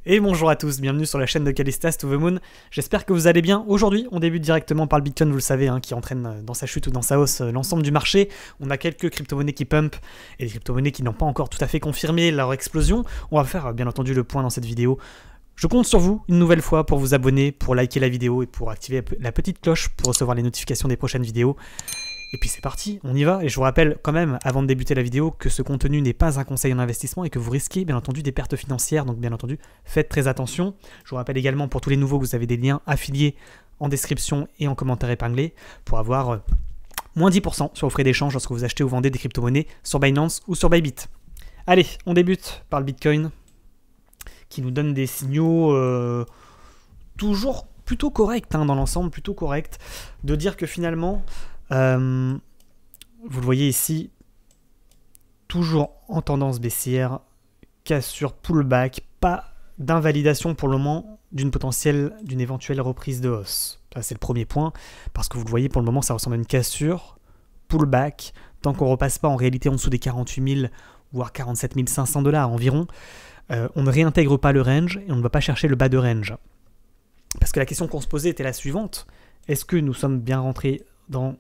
Et bonjour à tous, bienvenue sur la chaîne de Callistas to the Moon. J'espère que vous allez bien. Aujourd'hui, on débute directement par le Bitcoin, vous le savez, qui entraîne dans sa chute ou dans sa hausse l'ensemble du marché. On a quelques crypto-monnaies qui pump et des crypto-monnaies qui n'ont pas encore tout à fait confirmé leur explosion. On va faire bien entendu le point dans cette vidéo. Je compte sur vous une nouvelle fois pour vous abonner, pour liker la vidéo et pour activer la petite cloche pour recevoir les notifications des prochaines vidéos. Et puis c'est parti, on y va. Et je vous rappelle quand même, avant de débuter la vidéo, que ce contenu n'est pas un conseil en investissement et que vous risquez bien entendu des pertes financières. Donc bien entendu, faites très attention. Je vous rappelle également pour tous les nouveaux que vous avez des liens affiliés en description et en commentaire épinglé pour avoir moins 10% sur vos frais d'échange lorsque vous achetez ou vendez des crypto-monnaies sur Binance ou sur Bybit. Allez, on débute par le Bitcoin qui nous donne des signaux toujours plutôt corrects dans l'ensemble, plutôt corrects. De dire que finalement... vous le voyez ici, toujours en tendance baissière, cassure, pullback, pas d'invalidation pour le moment d'une éventuelle reprise de hausse. C'est le premier point, parce que vous le voyez, pour le moment, ça ressemble à une cassure, pullback, tant qu'on ne repasse pas en réalité en dessous des 48 000, voire 47 500 $ environ, on ne réintègre pas le range et on ne va pas chercher le bas de range. Parce que la question qu'on se posait était la suivante, est-ce que nous sommes bien rentrés dans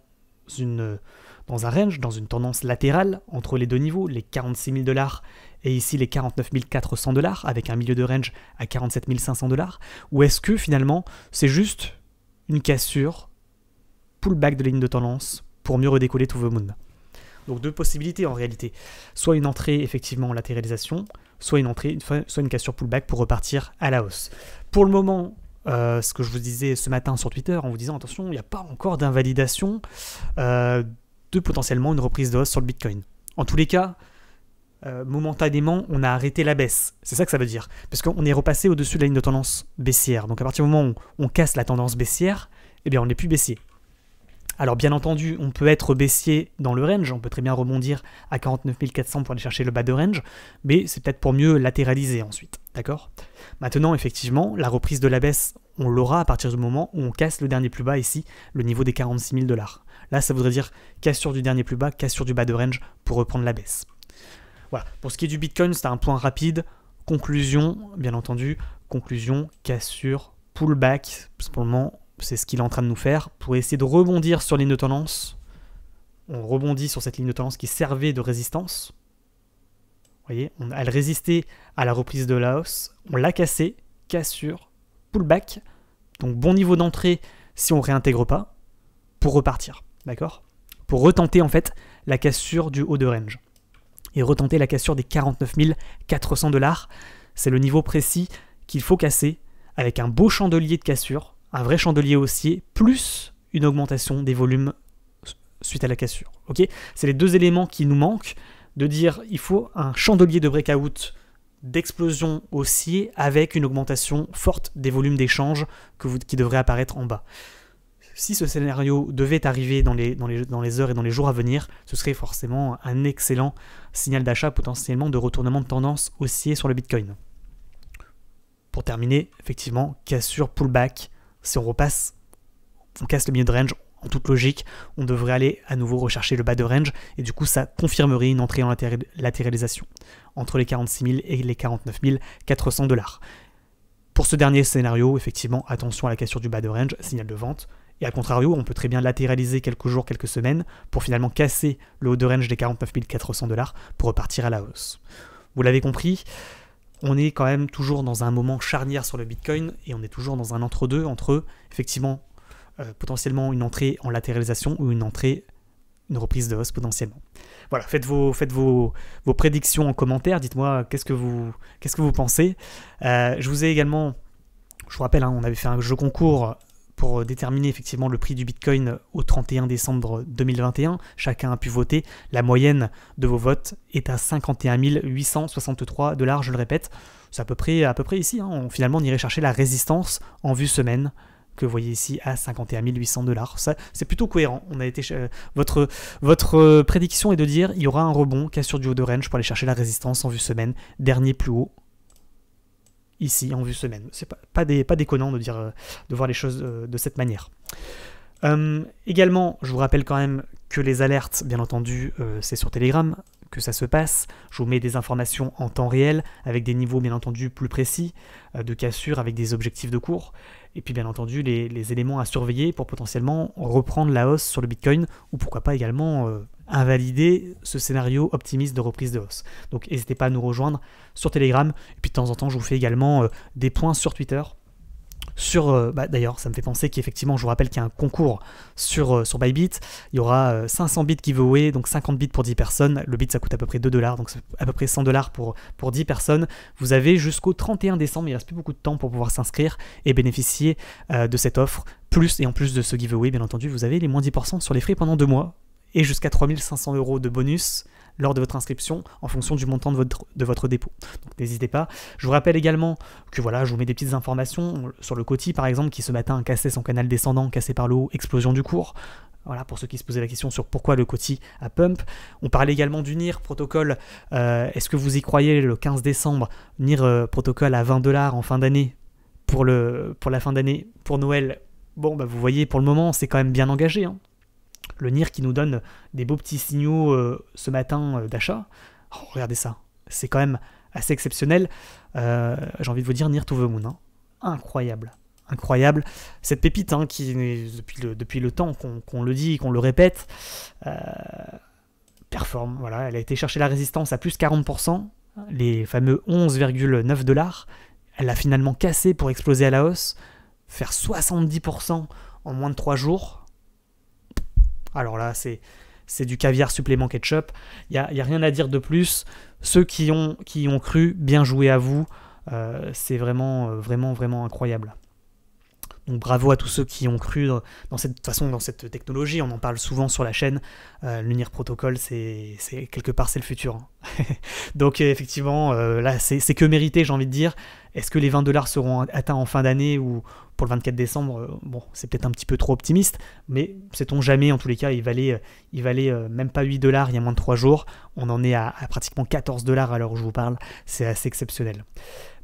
un range, dans une tendance latérale entre les deux niveaux, les 46 000 $ et ici les 49 400 $, avec un milieu de range à 47 500 $, ou est-ce que finalement c'est juste une cassure, pullback de la ligne de tendance pour mieux redécoller to the moon? Donc deux possibilités en réalité, soit une entrée effectivement en latéralisation, soit une cassure pullback pour repartir à la hausse. Pour le moment, ce que je vous disais ce matin sur Twitter en vous disant attention, il n'y a pas encore d'invalidation de potentiellement une reprise de hausse sur le Bitcoin. En tous les cas, momentanément, on a arrêté la baisse. C'est ça que ça veut dire. Parce qu'on est repassé au-dessus de la ligne de tendance baissière. Donc à partir du moment où on casse la tendance baissière, eh bien on n'est plus baissier. Alors bien entendu, on peut être baissier dans le range, on peut très bien rebondir à 49 400 pour aller chercher le bas de range, mais c'est peut-être pour mieux latéraliser ensuite, d'accord? Maintenant, effectivement, la reprise de la baisse, on l'aura à partir du moment où on casse le dernier plus bas ici, le niveau des 46 000 $. Là, ça voudrait dire cassure du dernier plus bas, cassure du bas de range pour reprendre la baisse. Voilà, pour ce qui est du Bitcoin, c'est un point rapide. Conclusion, bien entendu, conclusion, cassure, pullback, pour le moment, c'est ce qu'il est en train de nous faire pour essayer de rebondir sur la ligne de tendance. On rebondit sur cette ligne de tendance qui servait de résistance. Vous voyez, elle résistait à la reprise de la hausse. On l'a cassée, cassure, pullback. Donc bon niveau d'entrée si on ne réintègre pas pour repartir. D'accord? Pour retenter en fait la cassure du haut de range. Et retenter la cassure des 49 400 $. C'est le niveau précis qu'il faut casser avec un beau chandelier de cassure. Un vrai chandelier haussier, plus une augmentation des volumes suite à la cassure. Okay, c'est les deux éléments qui nous manquent, de dire il faut un chandelier de breakout d'explosion haussier avec une augmentation forte des volumes d'échange qui devrait apparaître en bas. Si ce scénario devait arriver dans les heures et dans les jours à venir, ce serait forcément un excellent signal d'achat potentiellement de retournement de tendance haussier sur le Bitcoin. Pour terminer, effectivement, cassure, pullback. Si on repasse, on casse le milieu de range, en toute logique, on devrait aller à nouveau rechercher le bas de range et du coup ça confirmerait une entrée en latéralisation entre les 46 000 et les 49 400 $. Pour ce dernier scénario, effectivement, attention à la cassure du bas de range, signal de vente. Et à contrario, on peut très bien latéraliser quelques jours, quelques semaines pour finalement casser le haut de range des 49 400 $ pour repartir à la hausse. Vous l'avez compris, on est quand même toujours dans un moment charnière sur le Bitcoin et on est toujours dans un entre-deux entre effectivement potentiellement une entrée en latéralisation ou une reprise de hausse potentiellement. Voilà, faites vos prédictions en commentaire, dites-moi qu'est-ce que vous pensez. Je vous ai également, je vous rappelle, on avait fait un jeu concours pour déterminer effectivement le prix du Bitcoin au 31 décembre 2021. Chacun a pu voter. La moyenne de vos votes est à 51 863 $, je le répète. C'est à peu près ici. Finalement, on irait chercher la résistance en vue semaine que vous voyez ici à 51 800 $. Ça, c'est plutôt cohérent. Votre prédiction est de dire il y aura un rebond, cassure du haut de range pour aller chercher la résistance en vue semaine. Dernier plus haut. Ici en vue semaine. C'est pas déconnant de voir les choses de cette manière. Également, je vous rappelle quand même que les alertes, bien entendu, c'est sur Telegram que ça se passe. Je vous mets des informations en temps réel, avec des niveaux bien entendu plus précis, de cassure avec des objectifs de cours, et puis bien entendu les éléments à surveiller pour potentiellement reprendre la hausse sur le Bitcoin, ou pourquoi pas également invalider ce scénario optimiste de reprise de hausse. Donc n'hésitez pas à nous rejoindre sur Telegram, et puis de temps en temps je vous fais également des points sur Twitter. D'ailleurs, ça me fait penser qu'effectivement, je vous rappelle qu'il y a un concours sur Bybit. Il y aura 500 bits giveaway, donc 50 bits pour 10 personnes. Le bit, ça coûte à peu près 2 $, donc c'est à peu près 100 $ pour 10 personnes. Vous avez jusqu'au 31 décembre, il ne reste plus beaucoup de temps pour pouvoir s'inscrire et bénéficier de cette offre. Et en plus de ce giveaway, bien entendu, vous avez les moins 10% sur les frais pendant 2 mois et jusqu'à 3500 € de bonus lors de votre inscription en fonction du montant de votre dépôt. Donc n'hésitez pas. Je vous rappelle également que voilà, je vous mets des petites informations sur le Coty par exemple qui ce matin a cassé son canal descendant, cassé par le haut, explosion du cours. Voilà, pour ceux qui se posaient la question sur pourquoi le Coty a pump. On parlait également du NIR protocole. Est-ce que vous y croyez le 15 décembre, NIR protocole à 20 $ en fin d'année pour la fin d'année, pour Noël. Bon, vous voyez, pour le moment, c'est quand même bien engagé, hein. Le NIR qui nous donne des beaux petits signaux ce matin d'achat. Oh, regardez ça, c'est quand même assez exceptionnel. J'ai envie de vous dire NIR to the moon, hein. Incroyable. Incroyable. Cette pépite qui, depuis le temps qu'on le dit, qu'on le répète, performe. Voilà, elle a été chercher la résistance à plus 40%, les fameux 11,9 $. Elle a finalement cassé pour exploser à la hausse, faire 70% en moins de 3 jours. Alors là, c'est du caviar supplément ketchup. Il n'y a rien à dire de plus. Ceux qui y ont cru, bien joué à vous. C'est vraiment, vraiment, vraiment incroyable. Donc bravo à tous ceux qui ont cru dans cette technologie. On en parle souvent sur la chaîne. Le NIR protocole, c'est quelque part, c'est le futur, hein. Donc effectivement, là, c'est que mérité, j'ai envie de dire. Est-ce que les 20 $ seront atteints en fin d'année ou pour le 24 décembre? Bon, c'est peut-être un petit peu trop optimiste, mais sait-on jamais. En tous les cas, il valait même pas 8 $ il y a moins de 3 jours. On en est à pratiquement 14 $ à l'heure où je vous parle. C'est assez exceptionnel.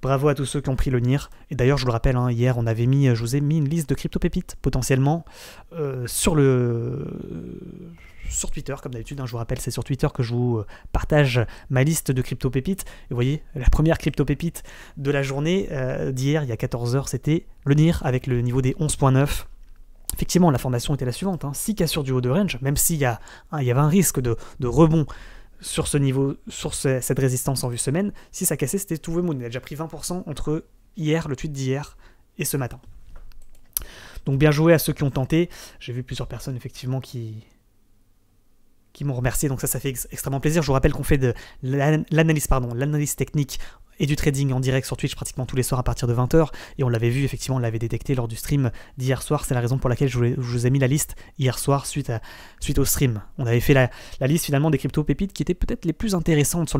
Bravo à tous ceux qui ont pris le NIR. Et d'ailleurs, je vous le rappelle, hein, hier, je vous ai mis une liste de crypto-pépites potentiellement sur Twitter, comme d'habitude, hein, je vous rappelle, c'est sur Twitter que je vous partage ma liste de crypto-pépites. Et vous voyez, la première crypto-pépite de la journée d'hier, il y a 14 heures, c'était le NIR avec le niveau des 11,9. Effectivement, la formation était la suivante, hein, 6 cassures du haut de range, même s'il y avait un risque de rebond sur ce niveau, sur cette résistance en vue semaine. Si ça cassait, c'était tout the moon. Il a déjà pris 20% entre hier, le tweet d'hier, et ce matin. Donc bien joué à ceux qui ont tenté. J'ai vu plusieurs personnes effectivement qui m'ont remercié, donc ça fait extrêmement plaisir. Je vous rappelle qu'on fait de l'analyse technique et du trading en direct sur Twitch pratiquement tous les soirs à partir de 20h, et on l'avait vu, effectivement, on l'avait détecté lors du stream d'hier soir. C'est la raison pour laquelle je vous ai mis la liste hier soir suite au stream. On avait fait la liste finalement des crypto-pépites qui étaient peut-être les plus intéressantes sur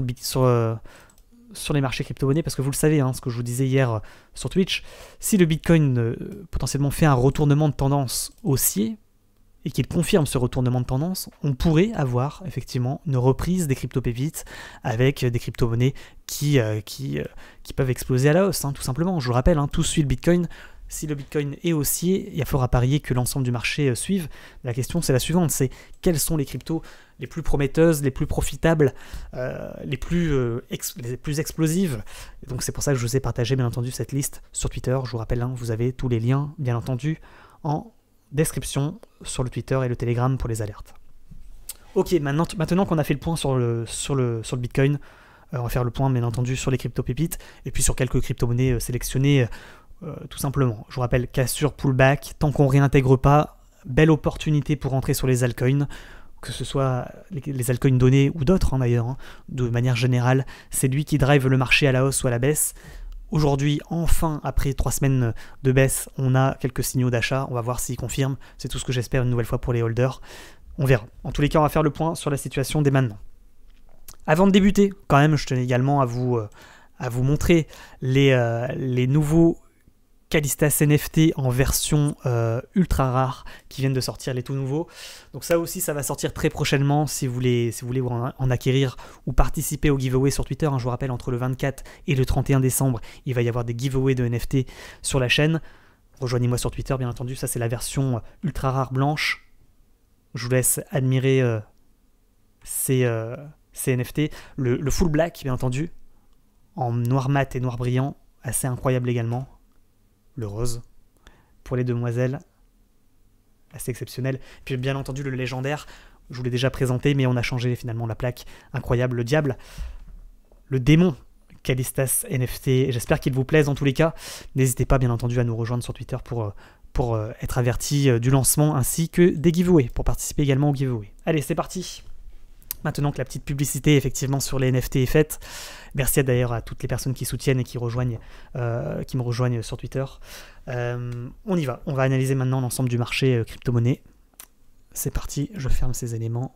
les marchés crypto-monnaies, parce que vous le savez, hein, ce que je vous disais hier sur Twitch, si le Bitcoin potentiellement fait un retournement de tendance haussier, et qu'il confirme ce retournement de tendance, on pourrait avoir effectivement une reprise des crypto-pépites avec des crypto-monnaies qui peuvent exploser à la hausse, hein, tout simplement. Je vous rappelle, hein, tout suit le Bitcoin. Si le Bitcoin est haussier, il faudra parier que l'ensemble du marché suive. La question, c'est la suivante, c'est quelles sont les cryptos les plus prometteuses, les plus profitables, les plus explosives. Et donc c'est pour ça que je vous ai partagé, bien entendu, cette liste sur Twitter. Je vous rappelle, hein, vous avez tous les liens, bien entendu, en description sur le Twitter et le Telegram pour les alertes. Ok, maintenant qu'on a fait le point sur le Bitcoin, on va faire le point bien entendu sur les crypto-pépites et puis sur quelques crypto-monnaies sélectionnées tout simplement. Je vous rappelle, cassure, pullback, tant qu'on réintègre pas, belle opportunité pour rentrer sur les altcoins, que ce soit les altcoins donnés ou d'autres, hein, d'ailleurs, hein, de manière générale, c'est lui qui drive le marché à la hausse ou à la baisse. Aujourd'hui, enfin, après 3 semaines de baisse, on a quelques signaux d'achat. On va voir s'ils confirment. C'est tout ce que j'espère une nouvelle fois pour les holders. On verra. En tous les cas, on va faire le point sur la situation dès maintenant. Avant de débuter, quand même, je tenais également à vous montrer les nouveaux Callistas NFT en version ultra rare qui viennent de sortir, les tout nouveaux. Donc ça aussi, ça va sortir très prochainement si vous voulez en acquérir ou participer au giveaway sur Twitter. Hein, je vous rappelle, entre le 24 et le 31 décembre, il va y avoir des giveaways de NFT sur la chaîne. Rejoignez-moi sur Twitter, bien entendu. Ça, c'est la version ultra rare blanche. Je vous laisse admirer ces ces NFT. Le full black, bien entendu, en noir mat et noir brillant, assez incroyable également. Le rose, pour les demoiselles, assez exceptionnel. Puis bien entendu le légendaire, je vous l'ai déjà présenté, mais on a changé finalement la plaque. Incroyable, le diable, le démon, Callistas NFT. J'espère qu'il vous plaise en tous les cas. N'hésitez pas bien entendu à nous rejoindre sur Twitter pour être averti du lancement ainsi que des giveaways, pour participer également aux giveaways. Allez, c'est parti. Maintenant que la petite publicité effectivement sur les NFT est faite, merci d'ailleurs à toutes les personnes qui soutiennent et qui me rejoignent sur Twitter. On y va, on va analyser maintenant l'ensemble du marché crypto-monnaie. C'est parti, je ferme ces éléments.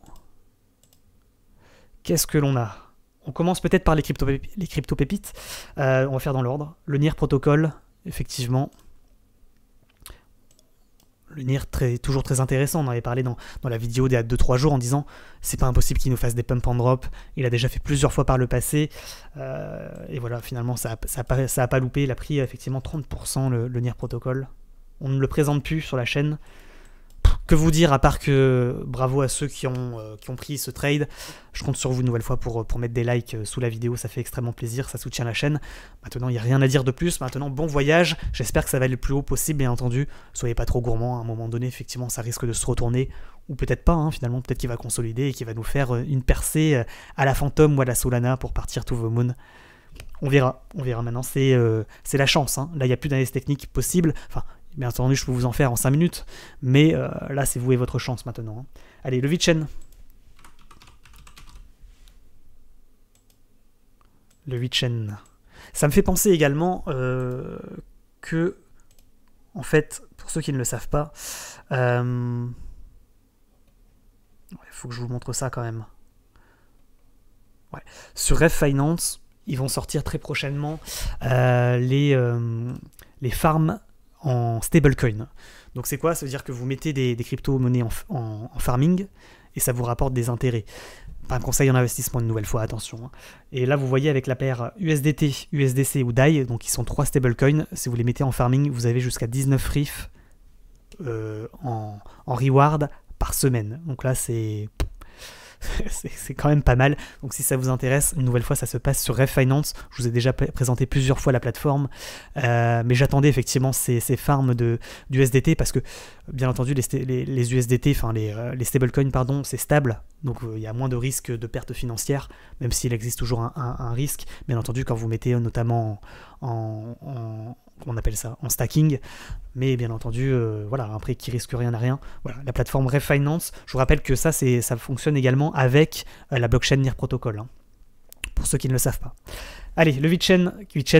Qu'est-ce que l'on a? On commence peut-être par les crypto-pépites. On va faire dans l'ordre. Le NIR Protocol, effectivement. Le NIR, toujours très intéressant, on en avait parlé dans la vidéo d'il y a 2-3 jours en disant c'est pas impossible qu'il nous fasse des pump and drop, il a déjà fait plusieurs fois par le passé, et voilà, finalement ça a pas loupé, il a pris effectivement 30% le NIR Protocol. On ne le présente plus sur la chaîne. Que vous dire à part que bravo à ceux qui ont pris ce trade. Je compte sur vous une nouvelle fois pour mettre des likes sous la vidéo, ça fait extrêmement plaisir, ça soutient la chaîne. Maintenant il n'y a rien à dire de plus, maintenant bon voyage, j'espère que ça va aller le plus haut possible bien entendu. Soyez pas trop gourmands, à un moment donné effectivement ça risque de se retourner, ou peut-être pas, finalement peut-être qu'il va consolider et qu'il va nous faire une percée à la Phantom ou à la Solana pour partir to the moon. On verra maintenant, c'est la chance, là il n'y a plus d'analyse technique possible, enfin bien entendu, je peux vous en faire en 5 minutes, mais là, c'est vous et votre chance maintenant. Allez, le VeChain. Le VeChain. Ça me fait penser également que, en fait, pour ceux qui ne le savent pas, il faut que je vous montre ça quand même. Ouais. Sur Rev Finance, ils vont sortir très prochainement les farms en stablecoin. Donc c'est quoi? Ça veut dire que vous mettez des crypto-monnaies en farming et ça vous rapporte des intérêts. Pas un conseil en investissement une nouvelle fois, attention. Et là vous voyez avec la paire USDT, USDC ou DAI, donc ils sont 3 stablecoins, si vous les mettez en farming, vous avez jusqu'à 19 RIF en reward par semaine. Donc là c'est quand même pas mal. Donc si ça vous intéresse, une nouvelle fois ça se passe sur Rev Finance. Je vous ai déjà présenté plusieurs fois la plateforme, mais j'attendais effectivement ces farms d'USDT parce que bien entendu les USDT, enfin les stablecoins pardon, c'est stable, donc il y a moins de risque de perte financière, même s'il existe toujours un risque bien entendu quand vous mettez notamment comment on appelle ça, en stacking, mais bien entendu, voilà, un prix qui risque rien à rien. Voilà, la plateforme Rev Finance, je vous rappelle que ça fonctionne également avec la blockchain NIR Protocol, pour ceux qui ne le savent pas. Allez, le VeChain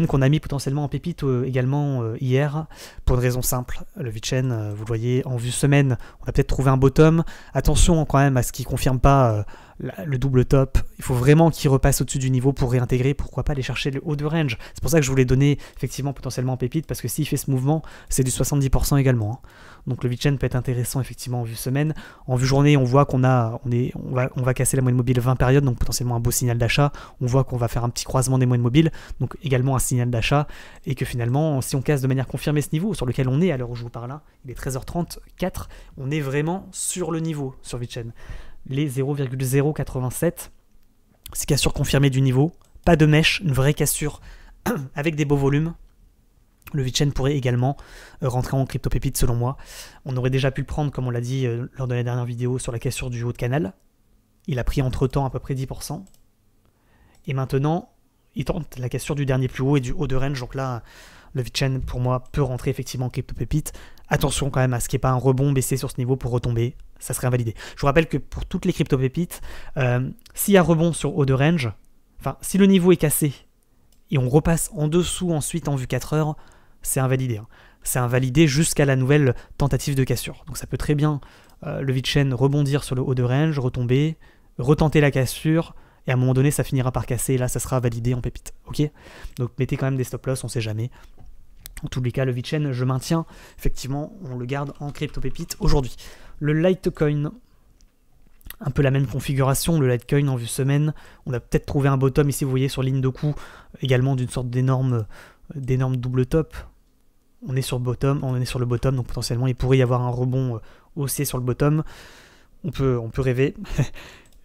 qu'on a mis potentiellement en pépite également hier, pour une raison simple. Le VeChain, vous le voyez, en vue semaine, on a peut-être trouvé un bottom. Attention quand même à ce qui ne confirme pas le double top. Il faut vraiment qu'il repasse au-dessus du niveau pour réintégrer. Pourquoi pas aller chercher le haut de range. C'est pour ça que je voulais donner effectivement potentiellement en pépite, parce que s'il fait ce mouvement, c'est du 70% également. Donc le VeChain peut être intéressant effectivement en vue semaine. En vue journée, on voit qu'on va casser la moyenne mobile 20 périodes, donc potentiellement un beau signal d'achat. On voit qu'on va faire un petit croisement des moyennes mobiles, donc également un signal d'achat, et que finalement, si on casse de manière confirmée ce niveau sur lequel on est à l'heure où je vous parle là, il est 13h34, on est vraiment sur le niveau sur VeChain. Les 0,087, c'est cassure confirmée du niveau, pas de mèche, une vraie cassure avec des beaux volumes. Le VeChain pourrait également rentrer en crypto-pépite selon moi. On aurait déjà pu le prendre, comme on l'a dit lors de la dernière vidéo, sur la cassure du haut de canal. Il a pris entre-temps à peu près 10%. Et maintenant, il tente la cassure du dernier plus haut et du haut de range. Donc là, le VeChain, pour moi, peut rentrer effectivement en crypto-pépite. Attention quand même à ce qu'il n'y ait pas un rebond baissé sur ce niveau pour retomber. Ça serait invalidé. Je vous rappelle que pour toutes les crypto-pépites, s'il y a rebond sur haut de range, enfin, si le niveau est cassé et on repasse en dessous ensuite en vue 4 heures, c'est invalidé. C'est invalidé jusqu'à la nouvelle tentative de cassure. Donc ça peut très bien, le VeChain, rebondir sur le haut de range, retomber, retenter la cassure, et à un moment donné, ça finira par casser, et là, ça sera validé en pépite. Ok? Donc mettez quand même des stop-loss, on ne sait jamais. En tous les cas, le VeChain, je maintiens, effectivement, on le garde en crypto-pépite aujourd'hui. Le Litecoin, un peu la même configuration, le Litecoin en vue semaine. On a peut-être trouvé un bottom ici, vous voyez, sur ligne de coup, également d'une sorte d'énorme double top. On est sur le bottom, donc potentiellement il pourrait y avoir un rebond haussier sur le bottom. On peut rêver.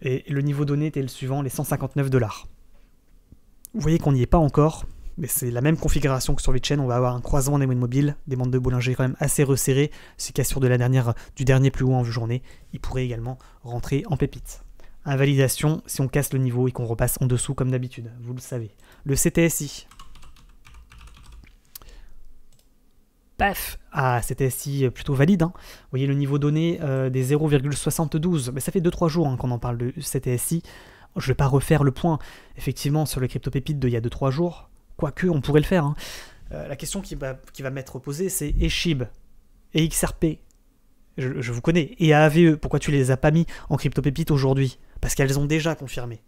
Et le niveau donné était le suivant, les 159 $. Vous voyez qu'on n'y est pas encore, mais c'est la même configuration que sur VeChain. On va avoir un croisement des moyennes mobiles, des bandes de Bollinger quand même assez resserrées. C'est Cassure du dernier plus haut en vue journée. Il pourrait également rentrer en pépite. Invalidation si on casse le niveau et qu'on repasse en dessous comme d'habitude, vous le savez. Le CTSI. Paf. Ah, CTSI plutôt valide. Hein. Vous voyez le niveau donné des 0,72. Mais ça fait 2-3 jours qu'on en parle de CTSI. Je ne vais pas refaire le point, effectivement, sur le crypto-pépite d'il y a 2-3 jours. Quoique, on pourrait le faire. Hein. La question qui va m'être posée, c'est ESHIB et XRP. Je vous connais. Et AAVE, pourquoi tu les as pas mis en crypto-pépite aujourd'hui? Parce qu'elles ont déjà confirmé.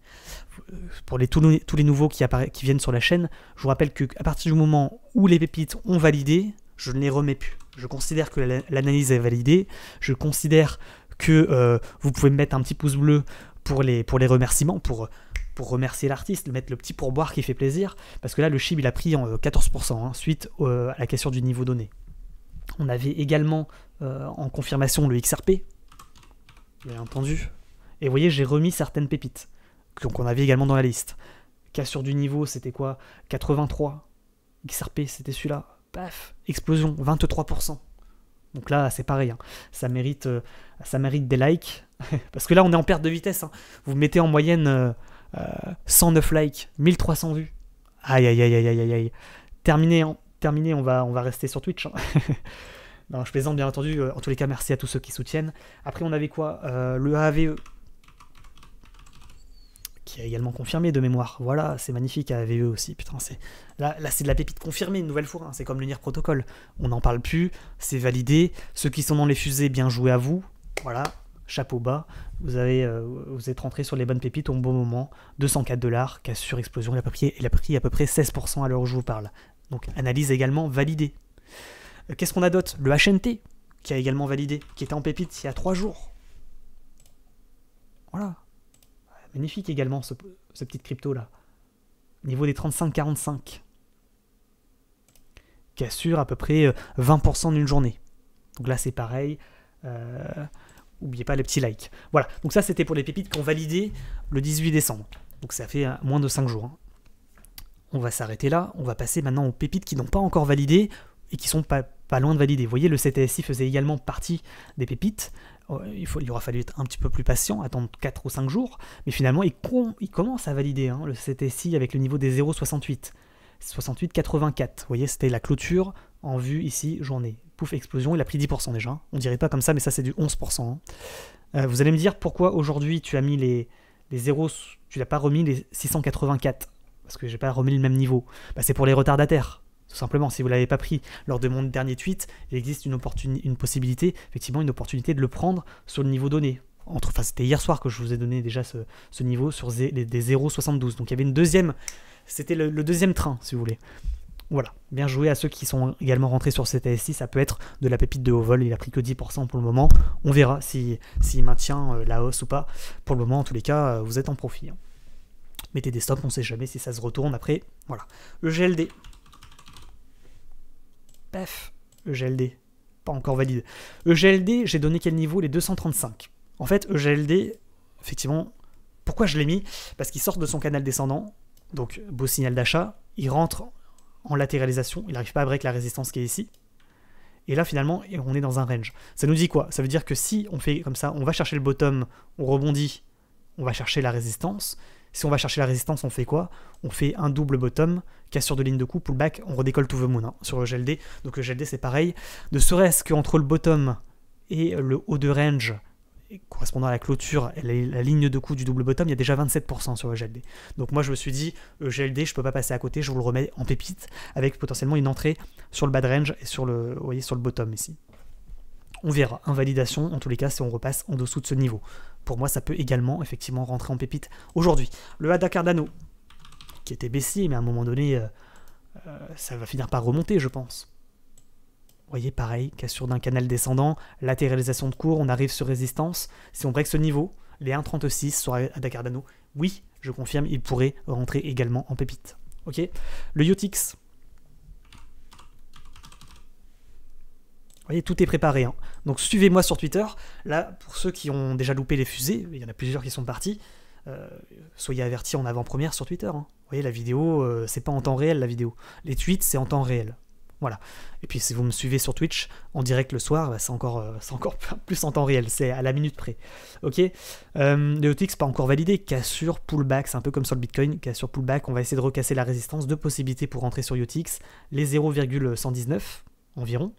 Pour tous les nouveaux qui viennent sur la chaîne, je vous rappelle qu'à partir du moment où les pépites ont validé, je ne les remets plus. Je considère que l'analyse est validée. Je considère que vous pouvez me mettre un petit pouce bleu pour les remerciements, pour remercier l'artiste, mettre le petit pourboire qui fait plaisir. Parce que là, le SHIB, il a pris 14% suite à la question du niveau donné. On avait également en confirmation le XRP, bien entendu. Et vous voyez, j'ai remis certaines pépites qu'on avait également dans la liste. Cassure du niveau, c'était quoi? 83. XRP, c'était celui-là. Paf, explosion, 23%. Donc là, c'est pareil. Hein. Ça mérite des likes. Parce que là, on est en perte de vitesse. Hein. Vous mettez en moyenne 109 likes, 1300 vues. Aïe, aïe, aïe, aïe, aïe, aïe. Terminé, on va rester sur Twitch. Hein. Non, je plaisante, bien entendu. En tous les cas, merci à tous ceux qui soutiennent. Après, on avait quoi? Le AAVE. Qui a également confirmé de mémoire. Voilà, c'est magnifique, AAVE aussi. Putain, là c'est de la pépite confirmée, une nouvelle fois. Hein. C'est comme le NIR Protocol. On n'en parle plus, c'est validé. Ceux qui sont dans les fusées, bien joué à vous. Voilà, chapeau bas. Vous êtes rentré sur les bonnes pépites au bon moment. 204 $, cassure, explosion. Il a pris à peu près 16% à l'heure où je vous parle. Donc, analyse également validée. Qu'est-ce qu'on a d'autre? Le HNT, qui a également validé, qui était en pépite il y a 3 jours. Voilà. Magnifique également ce petit crypto là. Niveau des 35-45. Qui assure à peu près 20% d'une journée. Donc là c'est pareil. N'oubliez pas les petits likes. Voilà, donc ça c'était pour les pépites qui ont validé le 18 décembre. Donc ça fait moins de 5 jours. Hein. On va s'arrêter là. On va passer maintenant aux pépites qui n'ont pas encore validé et qui sont pas loin de valider. Vous voyez, le CTSI faisait également partie des pépites. Il aura fallu être un petit peu plus patient, attendre 4 ou 5 jours, mais finalement il commence à valider hein, le CTSI avec le niveau des 0,68. 68,84. Vous voyez, c'était la clôture en vue ici, journée. Pouf, explosion, il a pris 10% déjà. On dirait pas comme ça, mais ça c'est du 11%. Hein. Vous allez me dire pourquoi aujourd'hui tu as mis les 0, tu n'as pas remis les 684, parce que j'ai pas remis le même niveau. Bah, c'est pour les retardataires. Tout simplement, si vous ne l'avez pas pris lors de mon dernier tweet, il existe une possibilité, effectivement une opportunité de le prendre sur le niveau donné. C'était hier soir que je vous ai donné déjà ce niveau sur des 0,72. Donc il y avait une deuxième, c'était le deuxième train, si vous voulez. Voilà, bien joué à ceux qui sont également rentrés sur CTSI, ça peut être de la pépite de haut vol, il a pris que 10% pour le moment. On verra s'il maintient la hausse ou pas. Pour le moment, en tous les cas, vous êtes en profit. Hein. Mettez des stops, on ne sait jamais si ça se retourne après. Voilà, EGLD. Paf, EGLD, pas encore valide. EGLD, j'ai donné quel niveau? Les 235. En fait, EGLD, effectivement, pourquoi je l'ai mis? Parce qu'il sort de son canal descendant, donc beau signal d'achat, il rentre en latéralisation, il n'arrive pas à break la résistance qui est ici, et là finalement, on est dans un range. Ça nous dit quoi? Ça veut dire que si on fait comme ça, on va chercher le bottom, on rebondit, on va chercher la résistance. Si on va chercher la résistance, on fait quoi? On fait un double bottom, cassure de ligne de coup, pullback, on redécolle to the moon hein, sur le GLD. Donc le GLD c'est pareil. Ne serait-ce qu'entre le bottom et le haut de range, correspondant à la clôture, la ligne de coup du double bottom, il y a déjà 27% sur le GLD. Donc moi je me suis dit, GLD, je ne peux pas passer à côté, je vous le remets en pépite, avec potentiellement une entrée sur le bad range et sur le, vous voyez, sur le bottom ici. On verra, invalidation, en tous les cas, si on repasse en dessous de ce niveau. Pour moi, ça peut également, effectivement, rentrer en pépite aujourd'hui. Le ADA Cardano, qui était baissier, mais à un moment donné, ça va finir par remonter, je pense. Vous voyez, pareil, cassure d'un canal descendant, latéralisation de cours, on arrive sur résistance. Si on break ce niveau, les 1,36 sur ADA Cardano, oui, je confirme, il pourrait rentrer également en pépite. Ok. Le UTX. Vous voyez, tout est préparé. Hein. Donc suivez-moi sur Twitter. Là, pour ceux qui ont déjà loupé les fusées, il y en a plusieurs qui sont partis, soyez avertis en avant-première sur Twitter. Hein. Vous voyez, la vidéo, c'est pas en temps réel la vidéo. Les tweets, c'est en temps réel. Voilà. Et puis si vous me suivez sur Twitch en direct le soir, bah, c'est encore plus en temps réel, c'est à la minute près. Ok. Le OTX pas encore validé, cassure, pullback, c'est un peu comme sur le Bitcoin, cassure, pullback, on va essayer de recasser la résistance, deux possibilités pour rentrer sur UTX, les 0,119 environ,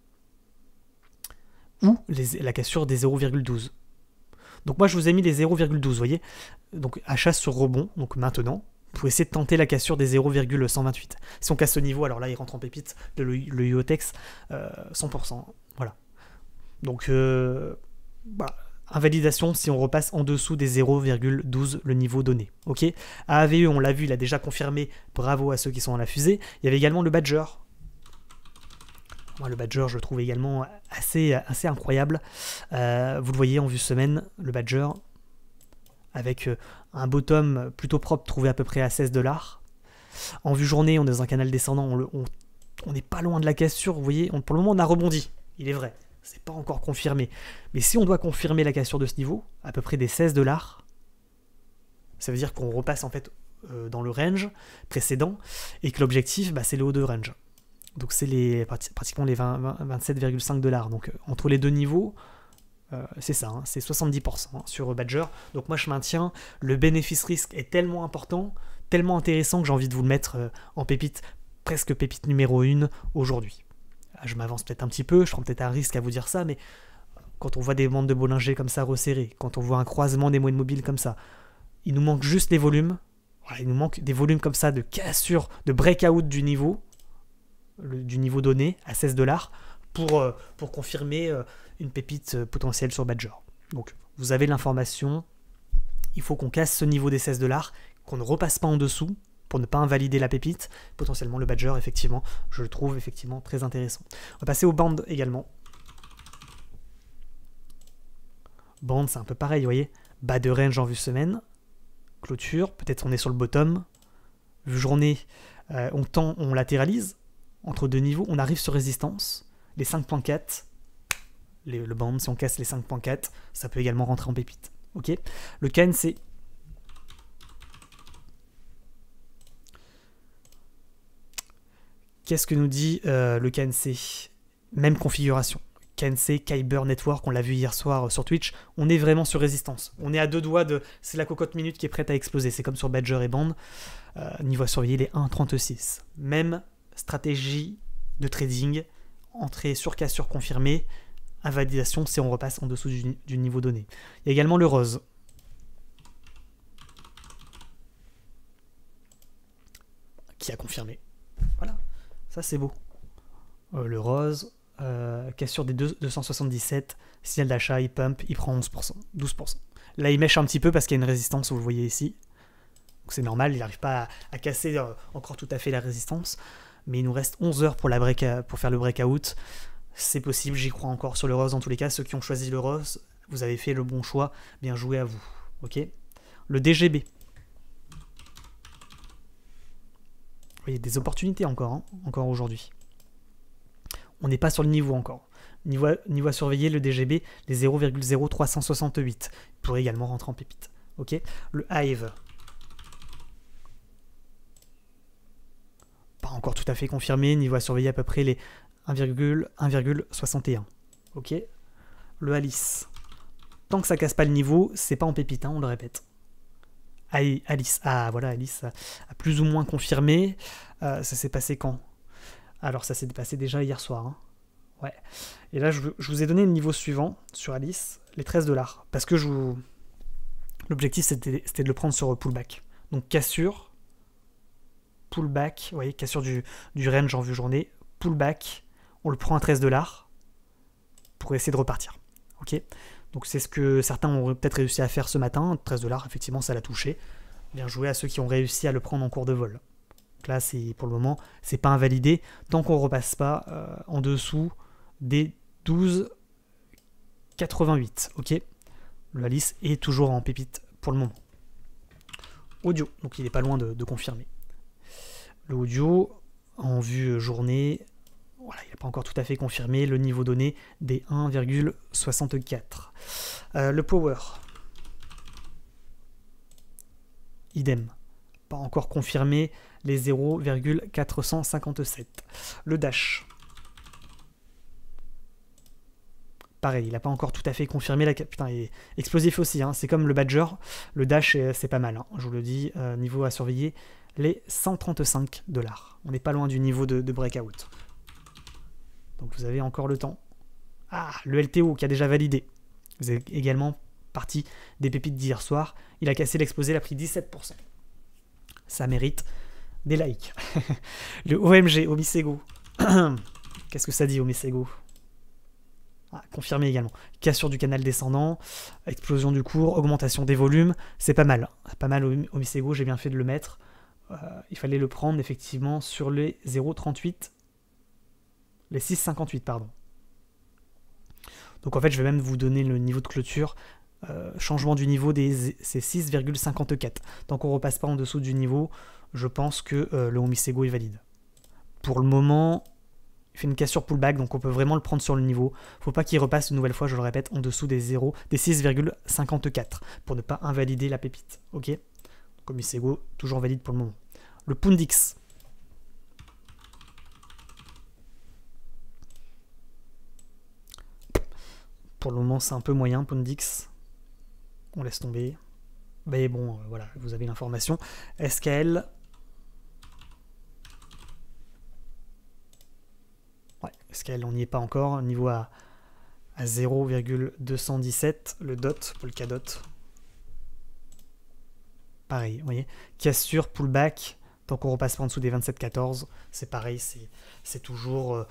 ou la cassure des 0,12. Donc moi je vous ai mis les 0,12, vous voyez, donc achat sur rebond, donc maintenant, pour essayer de tenter la cassure des 0,128. Si on casse ce niveau, alors là, il rentre en pépite, le UOTX, 100%. Voilà. Donc, voilà. Invalidation si on repasse en dessous des 0,12, le niveau donné. Ok. AAVE, on l'a vu, il a déjà confirmé. Bravo à ceux qui sont à la fusée. Il y avait également le Badger. Moi, le Badger, je le trouve également assez incroyable. Vous le voyez en vue semaine, le Badger, avec un bottom plutôt propre trouvé à peu près à 16$. En vue journée, on est dans un canal descendant, on n'est pas loin de la cassure, vous voyez, pour le moment on a rebondi, il est vrai, c'est pas encore confirmé. Mais si on doit confirmer la cassure de ce niveau, à peu près des 16$, ça veut dire qu'on repasse en fait dans le range précédent, et que l'objectif, bah, c'est le haut de range. Donc c'est pratiquement les 27,5$. Donc entre les deux niveaux, c'est ça, hein, c'est 70% hein, sur Badger. Donc moi je maintiens, le bénéfice-risque est tellement important, tellement intéressant que j'ai envie de vous le mettre en pépite, presque pépite numéro 1 aujourd'hui. Je m'avance peut-être un petit peu, je prends peut-être un risque à vous dire ça, mais quand on voit des bandes de Bollinger comme ça resserrées, quand on voit un croisement des moyennes mobiles comme ça, il nous manque juste les volumes. Voilà, il nous manque des volumes comme ça de cassure, de breakout du niveau donné à 16$ pour confirmer une pépite potentielle sur Badger. Donc vous avez l'information, il faut qu'on casse ce niveau des 16$, qu'on ne repasse pas en dessous pour ne pas invalider la pépite. Potentiellement le Badger, effectivement, je le trouve effectivement très intéressant. On va passer au band également. Band, c'est un peu pareil, vous voyez, bas de range en vue semaine, clôture, peut-être on est sur le bottom, vue journée, on latéralise entre deux niveaux, on arrive sur résistance, les 5.4, le band, si on casse les 5.4, ça peut également rentrer en pépite. Ok. Le KNC. Qu'est-ce que nous dit le KNC? Même configuration. KNC, Kyber Network, on l'a vu hier soir sur Twitch, on est vraiment sur résistance. On est à deux doigts de... C'est la cocotte minute qui est prête à exploser. C'est comme sur Badger et Band. Niveau à surveiller, les 1.36. Même stratégie de trading, entrée sur cassure confirmée, invalidation si on repasse en dessous du niveau donné. Il y a également le rose. Qui a confirmé. Voilà, ça c'est beau. Le rose, cassure des 277, signal d'achat, il pump, il prend 11%, 12%. Là il mèche un petit peu parce qu'il y a une résistance, vous le voyez ici. C'est normal, il n'arrive pas à casser encore tout à fait la résistance. Mais il nous reste 11 heures pour faire le breakout. C'est possible, j'y crois encore sur le rose. En tous les cas, ceux qui ont choisi le rose, vous avez fait le bon choix. Bien joué à vous. Ok. Le DGB. Vous voyez, des opportunités encore, hein, encore aujourd'hui. On n'est pas sur le niveau encore. Niveau à surveiller, le DGB, les 0,0368. Il pourrait également rentrer en pépite. Ok. Le Hive. Pas encore tout à fait confirmé, niveau à surveiller à peu près les 1,61. Ok. Le Alice. Tant que ça casse pas le niveau, c'est pas en pépite, hein, on le répète. Alice, voilà, Alice a plus ou moins confirmé. Ça s'est passé quand? Alors ça s'est passé déjà hier soir. Hein. Ouais. Et là, je vous ai donné le niveau suivant sur Alice, les 13$. Parce que l'objectif, c'était de le prendre sur pullback. Donc cassure. Pullback, vous voyez, cassure du range en vue journée, pullback, on le prend à 13$ pour essayer de repartir. Ok. Donc c'est ce que certains ont peut-être réussi à faire ce matin, 13$, effectivement ça l'a touché. Bien joué à ceux qui ont réussi à le prendre en cours de vol. Donc là, pour le moment, c'est pas invalidé, tant qu'on ne repasse pas en dessous des 12,88. Ok. Le Alice est toujours en pépite pour le moment. Audio, donc il n'est pas loin de confirmer. Le audio, en vue journée, Voilà, il n'a pas encore tout à fait confirmé le niveau donné des 1,64. Le power. Idem. Pas encore confirmé les 0,457. Le dash. Pareil, il n'a pas encore tout à fait confirmé la... Putain, il est explosif aussi, hein. C'est comme le Badger. Le dash, c'est pas mal, hein. Je vous le dis, niveau à surveiller, les 135 $. On n'est pas loin du niveau de breakout. Donc vous avez encore le temps. Ah, le LTO qui a déjà validé. Vous êtes également partie des pépites d'hier soir. Il a cassé l'explosé, il a pris 17%. Ça mérite des likes. Le OMG, Omisego. Qu'est-ce que ça dit, Omisego? Ah, confirmé également. Cassure du canal descendant, explosion du cours, augmentation des volumes. C'est pas mal. Pas mal Omisego, j'ai bien fait de le mettre. Il fallait le prendre effectivement sur les 0,38. Les 6,58, pardon. Donc en fait, je vais même vous donner le niveau de clôture. Changement du niveau, c'est 6,54. Tant qu'on ne repasse pas en dessous du niveau, je pense que le Omisego est valide. Pour le moment, il fait une cassure pullback, donc on peut vraiment le prendre sur le niveau. Faut pas qu'il repasse une nouvelle fois, je le répète, en dessous des 6,54 pour ne pas invalider la pépite. Ok? Donc Omisego, toujours valide pour le moment. Le Pundix. Pour le moment, c'est un peu moyen, Pundix. On laisse tomber. Mais bon, voilà, vous avez l'information. SKL. Ouais, SKL, on n'y est pas encore. Niveau à 0,217. Le DOT, Polkadot. Pareil, vous voyez. Cassure, pullback. Tant qu'on repasse pas en dessous des 27,14, c'est pareil, c'est toujours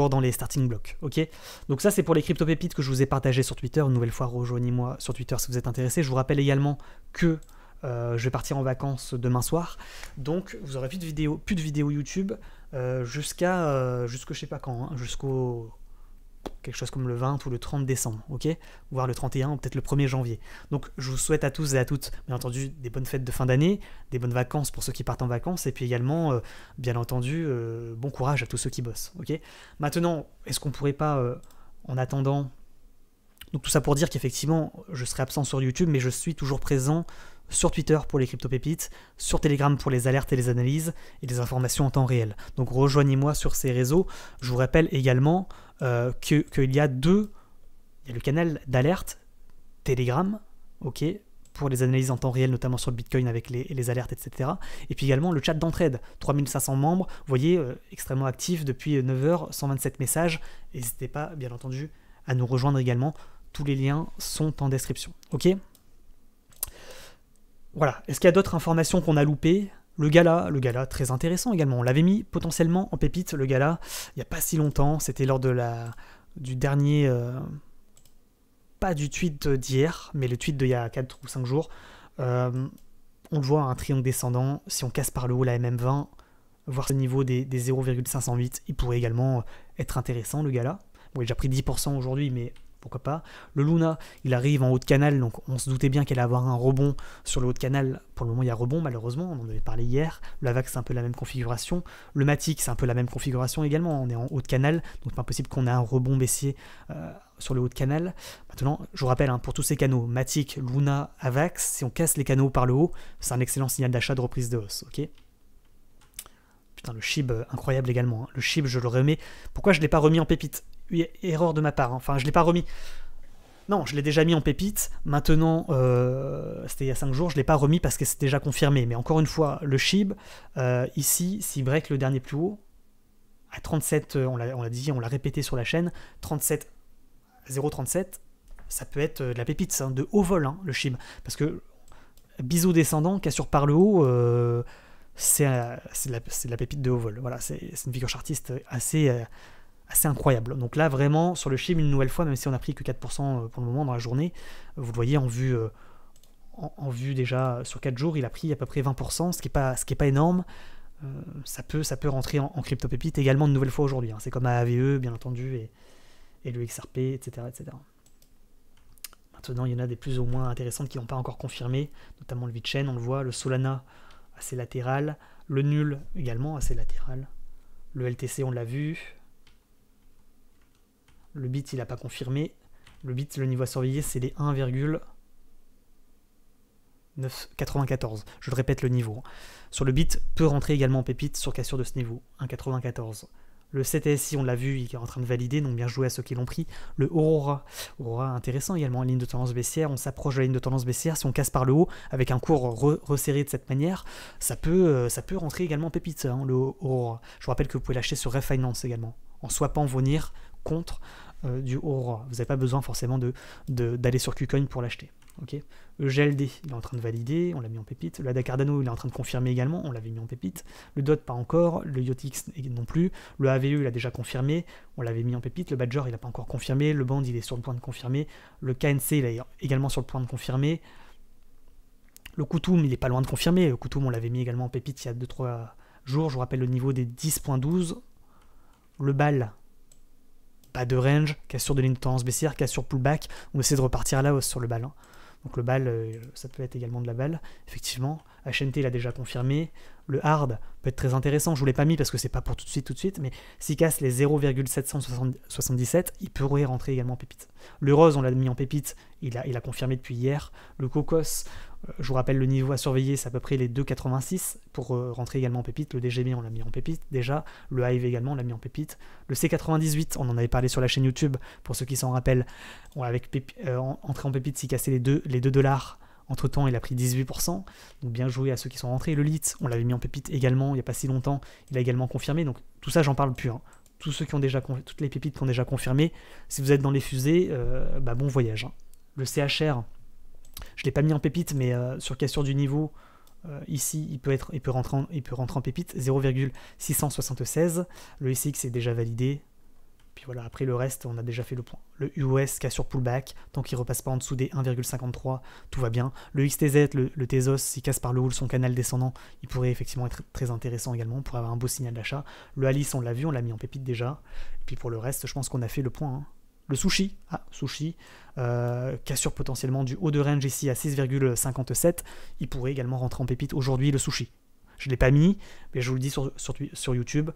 dans les starting blocks. Ok, donc ça c'est pour les crypto pépites que je vous ai partagé sur Twitter. Une nouvelle fois, rejoignez-moi sur Twitter si vous êtes intéressé. Je vous rappelle également que je vais partir en vacances demain soir, donc vous aurez plus de vidéos YouTube jusque je sais pas quand, hein, jusqu'au quelque chose comme le 20 ou le 30 décembre, ok, voire le 31 ou peut-être le 1er janvier. Donc je vous souhaite à tous et à toutes, bien entendu, des bonnes fêtes de fin d'année, des bonnes vacances pour ceux qui partent en vacances, et puis également, bien entendu, bon courage à tous ceux qui bossent, ok. Maintenant, est-ce qu'on pourrait pas, en attendant, donc tout ça pour dire qu'effectivement, je serai absent sur YouTube, mais je suis toujours présent sur Twitter pour les crypto-pépites, sur Telegram pour les alertes et les analyses, et les informations en temps réel. Donc rejoignez-moi sur ces réseaux. Je vous rappelle également qu'il y a il y a le canal d'alerte Telegram, ok, pour les analyses en temps réel, notamment sur le Bitcoin avec les alertes, etc. Et puis également le chat d'entraide, 3500 membres, vous voyez, extrêmement actif depuis 9h, 127 messages. N'hésitez pas, bien entendu, à nous rejoindre également. Tous les liens sont en description, ok. Voilà, est-ce qu'il y a d'autres informations qu'on a loupées? Le gala, très intéressant également. On l'avait mis potentiellement en pépite, le gala, il n'y a pas si longtemps. C'était lors de du dernier... pas du tweet d'hier, mais le tweet d'il y a 4 ou 5 jours. On le voit, un triangle descendant. Si on casse par le haut la MM20, voir ce niveau des 0,508, il pourrait également être intéressant, le gala. Bon, il a déjà pris 10% aujourd'hui, mais... pourquoi pas. Le Luna, il arrive en haut de canal, donc on se doutait bien qu'elle allait avoir un rebond sur le haut de canal. Pour le moment, il y a rebond, malheureusement, on en avait parlé hier. Le Avax, c'est un peu la même configuration. Le Matic, c'est un peu la même configuration également. On est en haut de canal, donc pas possible qu'on ait un rebond baissier sur le haut de canal. Maintenant, je vous rappelle, hein, pour tous ces canaux, Matic, Luna, Avax, si on casse les canaux par le haut, c'est un excellent signal d'achat de reprise de hausse, ok. Putain, le SHIB, incroyable également. Hein. Le SHIB, je le remets. Pourquoi je ne l'ai pas remis en pépite? Erreur de ma part, hein. Enfin je l'ai pas remis. Non, je l'ai déjà mis en pépite. Maintenant, c'était il y a 5 jours, je l'ai pas remis parce que c'est déjà confirmé. Mais encore une fois, le SHIB, ici, s'il break le dernier plus haut, à 37, on l'a dit, on l'a répété sur la chaîne, 0,37, ça peut être de la pépite, hein, de haut vol, hein, le SHIB. Parce que biseau descendant, cassure par le haut, c'est de la pépite de haut vol. Voilà, c'est une figure chartiste assez incroyable. Donc là, vraiment, sur le SHIB, une nouvelle fois, même si on a pris que 4% pour le moment dans la journée, vous le voyez en vue, déjà sur 4 jours, il a pris à peu près 20%, ce qui est pas énorme. Ça peut rentrer en crypto-pépite également une nouvelle fois aujourd'hui. Hein. C'est comme AVE, bien entendu, et le XRP, etc., etc. Maintenant, il y en a des plus ou moins intéressantes qui n'ont pas encore confirmé, notamment le VeChain, on le voit, le Solana, assez latéral, le Nul également, assez latéral, le LTC, on l'a vu, Le bit, il n'a pas confirmé. Le bit, le niveau à surveiller, c'est les 1,994. Je le répète, le niveau. Sur le bit, peut rentrer également en pépite sur cassure de ce niveau, 1,94. Le CTSI, on l'a vu, il est en train de valider, donc bien joué à ceux qui l'ont pris. Le Aurora, intéressant également, ligne de tendance baissière. On s'approche de la ligne de tendance baissière. Si on casse par le haut, avec un cours resserré de cette manière, ça peut rentrer également en pépite, hein, le Aurora. Je vous rappelle que vous pouvez l'acheter sur Refinance également, en swappant vos NIR contre du Aurora. Vous n'avez pas besoin forcément d'aller sur KuCoin pour l'acheter. Okay. Le GLD, il est en train de valider, on l'a mis en pépite. Le ADA Cardano, il est en train de confirmer également, on l'avait mis en pépite. Le DOT, pas encore. Le IOTX non plus. Le AVE, il a déjà confirmé, on l'avait mis en pépite. Le Badger, il n'a pas encore confirmé. Le Band, il est sur le point de confirmer. Le KNC, il est également sur le point de confirmer. Le Kutum, il n'est pas loin de confirmer. Le Kutum, on l'avait mis également en pépite il y a 2-3 jours. Je vous rappelle le niveau des 10.12. Le BAL, pas de range, cassure de ligne de tendance baissière, cassure pullback. On essaie de repartir à la hausse sur le BAL. Hein. Donc le BAL, ça peut être également de la balle, effectivement. HNT l'a déjà confirmé. Le hard peut être très intéressant. Je ne vous l'ai pas mis parce que c'est pas pour tout de suite, mais s'il casse les 0,777, il pourrait rentrer également en pépite. Le rose, on l'a mis en pépite, il a confirmé depuis hier. Le cocos, je vous rappelle le niveau à surveiller, c'est à peu près les 2,86 pour rentrer également en pépite. Le DGB, on l'a mis en pépite déjà. Le Hive également, on l'a mis en pépite. Le C98, on en avait parlé sur la chaîne YouTube, pour ceux qui s'en rappellent, entré en pépite s'il cassait les 2 $. Entre temps, il a pris 18%, donc bien joué à ceux qui sont rentrés. Le LIT, on l'avait mis en pépite également il n'y a pas si longtemps, il a également confirmé, donc tout ça, j'en parle plus. Hein. Tous ceux qui ont déjà toutes les pépites qui ont déjà confirmé, si vous êtes dans les fusées, bon voyage. Hein. Le CHR, je ne l'ai pas mis en pépite, mais sur cassure du niveau, ici, il peut rentrer en pépite, 0,676. Le SX est déjà validé. Puis voilà, après le reste, on a déjà fait le point. Le UOS cassure pullback, tant qu'il ne repasse pas en dessous des 1,53, tout va bien. Le XTZ, le Tezos, s'il casse par le haut son canal descendant, il pourrait effectivement être très intéressant également pour avoir un beau signal d'achat. Le Alice, on l'a vu, on l'a mis en pépite déjà. Et puis pour le reste, je pense qu'on a fait le point. Hein. Le Sushi, cassure potentiellement du haut de range ici à 6,57, il pourrait également rentrer en pépite aujourd'hui, le Sushi. Je ne l'ai pas mis, mais je vous le dis sur YouTube,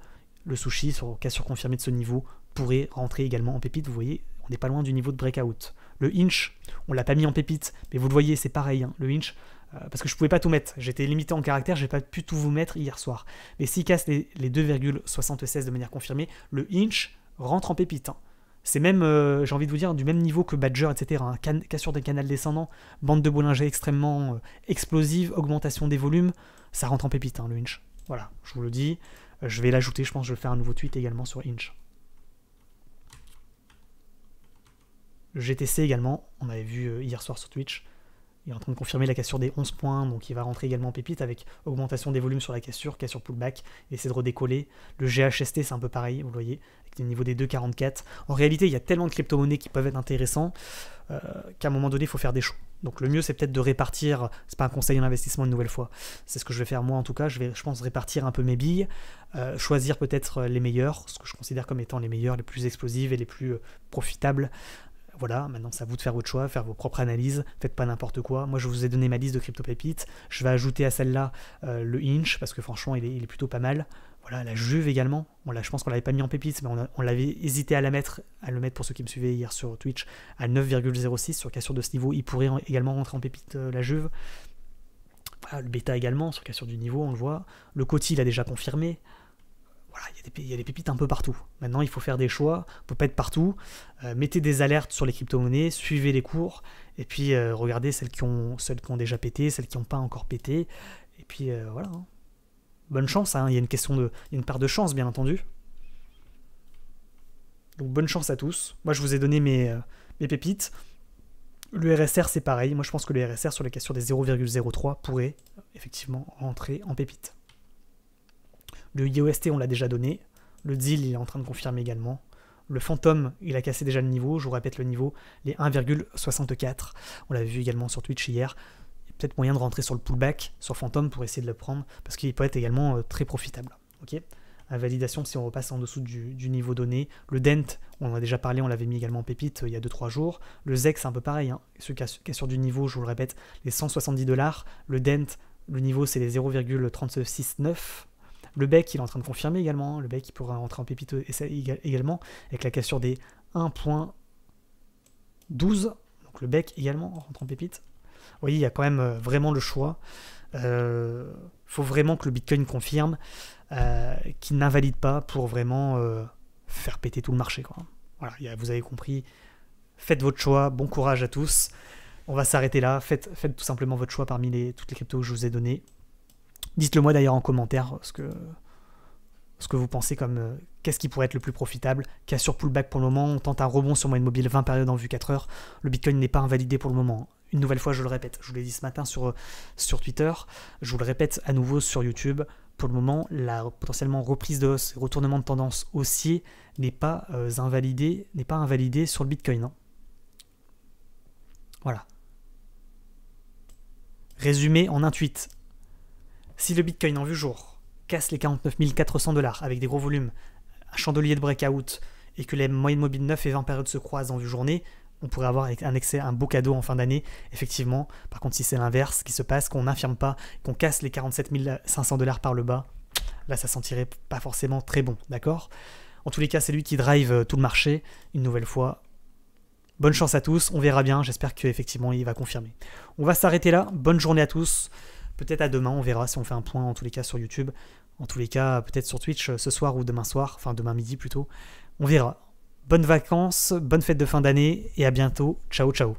le Sushi, sur cassure confirmée de ce niveau, pourrait rentrer également en pépite. Vous voyez, on n'est pas loin du niveau de breakout. Le Inch, on l'a pas mis en pépite, mais vous le voyez, c'est pareil. Hein, le Inch, parce que je pouvais pas tout mettre. J'étais limité en caractère, j'ai pas pu tout vous mettre hier soir. Mais s'il casse les 2,76 de manière confirmée, le Inch rentre en pépite. Hein. C'est même, j'ai envie de vous dire, du même niveau que Badger, etc. Hein. Cassure des canals descendants, bande de Bollinger extrêmement explosive, augmentation des volumes, ça rentre en pépite, hein, le Inch. Voilà, je vous le dis. Je vais l'ajouter, je pense que je vais faire un nouveau tweet également sur Inch. Le GTC également, on avait vu hier soir sur Twitch, il est en train de confirmer la cassure des 11 points, donc il va rentrer également en pépite avec augmentation des volumes sur la cassure pullback, et essayer de redécoller. Le GHST, c'est un peu pareil, vous le voyez, avec le niveau des 2,44. En réalité, il y a tellement de crypto-monnaies qui peuvent être intéressants qu'à un moment donné, il faut faire des choix. Donc le mieux, c'est peut-être de répartir, c'est pas un conseil en investissement une nouvelle fois, c'est ce que je vais faire moi en tout cas, je pense répartir un peu mes billes, choisir peut-être les meilleurs, ce que je considère comme étant les meilleurs, les plus explosives et les plus profitables. Voilà, maintenant c'est à vous de faire votre choix, faire vos propres analyses, faites pas n'importe quoi. Moi je vous ai donné ma liste de crypto-pépites, je vais ajouter à celle-là le Inch, parce que franchement il est plutôt pas mal. Voilà, la Juve également, je pense qu'on l'avait pas mis en pépites, mais on l'avait hésité à le mettre pour ceux qui me suivaient hier sur Twitch, à 9,06 sur cassure de ce niveau, il pourrait également rentrer en pépite la Juve. Voilà, le Beta également, sur cassure du niveau, on le voit. Le Coty il a déjà confirmé. Voilà, il y a des pépites un peu partout. Maintenant, il faut faire des choix, on peut pas être partout. Mettez des alertes sur les crypto-monnaies, suivez les cours, et puis regardez celles qui ont déjà pété, celles qui n'ont pas encore pété. Et puis voilà. Hein. Bonne chance, hein. Il y a une part de chance, bien entendu. Donc bonne chance à tous. Moi, je vous ai donné mes pépites. Le RSR, c'est pareil. Moi, je pense que le RSR, sur les cassures des 0,03, pourrait effectivement rentrer en pépite. Le IOST, on l'a déjà donné. Le DIL, il est en train de confirmer également. Le Phantom, il a cassé déjà le niveau. Je vous répète le niveau, les 1,64. On l'avait vu également sur Twitch hier. Il y a peut-être moyen de rentrer sur le pullback, sur Phantom, pour essayer de le prendre, parce qu'il peut être également très profitable. Okay, à validation, si on repasse en dessous du niveau donné. Le Dent, on en a déjà parlé, on l'avait mis également en pépite il y a 2-3 jours. Le ZEC, c'est un peu pareil. Hein. Ce cassure du niveau, je vous le répète, les 170$. Le Dent, le niveau, c'est les 0,369. Le BEC, il est en train de confirmer également. Le BEC, il pourra rentrer en pépite également, avec la cassure des 1,12. Donc le bec également rentre en pépite. Vous voyez, il y a quand même vraiment le choix. Faut vraiment que le Bitcoin confirme qu'il n'invalide pas pour vraiment faire péter tout le marché, quoi. Voilà, vous avez compris. Faites votre choix. Bon courage à tous. On va s'arrêter là. Faites tout simplement votre choix parmi toutes les cryptos que je vous ai données. Dites-le moi d'ailleurs en commentaire ce que vous pensez comme qu'est-ce qui pourrait être le plus profitable. Cassure pullback pour le moment. On tente un rebond sur moyenne mobile 20 périodes en vue 4 heures. Le Bitcoin n'est pas invalidé pour le moment. Une nouvelle fois, je le répète. Je vous l'ai dit ce matin sur Twitter. Je vous le répète à nouveau sur YouTube. Pour le moment, la potentiellement reprise de hausse et retournement de tendance haussier n'est pas invalidé sur le Bitcoin. Hein. Voilà. Résumé en un tweet. Si le Bitcoin en vue jour casse les 49 400 $ avec des gros volumes, un chandelier de breakout et que les moyennes mobiles 9 et 20 périodes se croisent en vue journée, on pourrait avoir un beau cadeau en fin d'année, effectivement. Par contre, si c'est l'inverse qui se passe, qu'on n'infirme pas, qu'on casse les 47 500 $ par le bas, là, ça sentirait pas forcément très bon, d'accord? En tous les cas, c'est lui qui drive tout le marché, une nouvelle fois. Bonne chance à tous, on verra bien, j'espère qu'effectivement, il va confirmer. On va s'arrêter là, bonne journée à tous. Peut-être à demain, on verra si on fait un point, en tous les cas, sur YouTube. En tous les cas, peut-être sur Twitch ce soir ou demain soir, enfin demain midi plutôt. On verra. Bonnes vacances, bonne fête de fin d'année et à bientôt. Ciao, ciao.